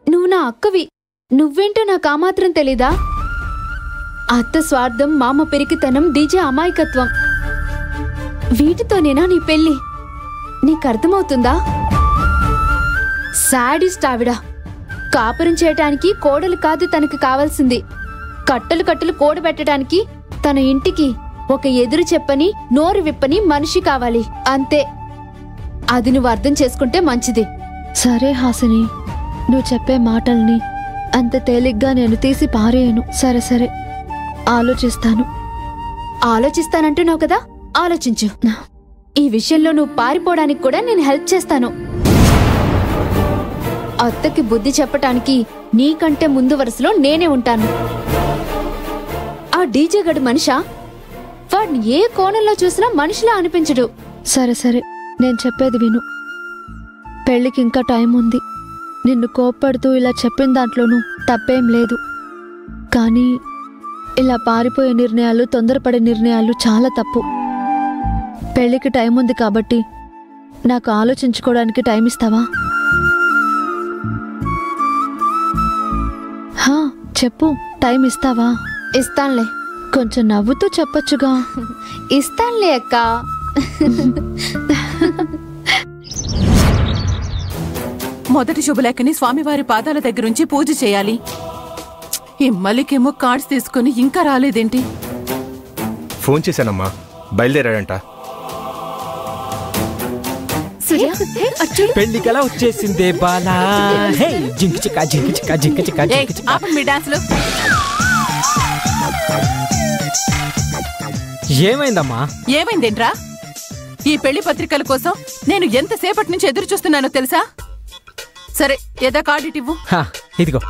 నువ్వు నా అక్కవి. నువ్వేంటో నాకు ఆ మాత్రం తెలీదా? అత్త స్వార్థం, మామ పెరికితనం, డీజే అమాయకత్వం, వీటితోనేనా నీ పెళ్లి? నీకర్థమవుతుందా? సాడిస్ట్ ఆవిడ. కాపురం చేయటానికి కోడలు కాదు తనకు కావాల్సింది. కట్టలు కట్టలు కూడబెట్టడానికి తన ఇంటికి ఒక ఎదురు చెప్పని, నోరు విప్పని మనిషి కావాలి, అంతే. అది నువ్వు అర్థం చేసుకుంటే మంచిది. సరే హాసిని, నువ్వు చెప్పే మాటల్ని అంత తేలిగ్గా నేను తీసి పారేయను. సరే సరే, ఆలోచిస్తాను. ఆలోచిస్తానంటున్నావు కదా, ఆలోచించు. ఈ విషయంలో నువ్వు పారిపోవడానికి కూడా నేను హెల్ప్ చేస్తాను. అత్తకి బుద్ధి చెప్పటానికి నీకంటే ముందు వరుసలో నేనే ఉంటాను. ఆ డీజే గడు మనిషా? వాడిని ఏ కోణంలో చూసినా మనిషిలా అనిపించడు. సరే సరే, నేను చెప్పేది విను. పెళ్లికి ఇంకా టైం ఉంది. నిన్ను కోప్పడుతూ ఇలా చెప్పిన దాంట్లోనూ తప్పేం లేదు. కానీ ఇలా పారిపోయే నిర్ణయాలు, తొందరపడే నిర్ణయాలు చాలా తప్పు. పెళ్లికి టైం ఉంది కాబట్టి నాకు ఆలోచించుకోవడానికి టైం ఇస్తావా? చెప్పు, టైం ఇస్తావా? ఇస్తాన్లే. కొంచెం నవ్వుతూ చెప్పొచ్చుగా. ఇస్తాన్లే అక్క. మొదటి శుభలేఖని స్వామివారి పాదాల దగ్గరుంచి పూజ చేయాలి. ఈ మల్లికేమో కార్డ్స్ తీసుకుని ఇంకా రాలేదేంటి? ఫోన్ చేశానమ్మా, బయలుదేరాడంట. పెళ్లికలా వచ్చేసిందే బాలా. మీ డాన్స్లు ఏమైందమ్మా? ఏమైందేంట్రా? ఈ పెళ్లి పత్రికల కోసం నేను ఎంతసేపటి నుంచి ఎదురు చూస్తున్నానో తెలుసా? సరే, ఏదో కార్డు ఇవ్వు. ఇదిగో.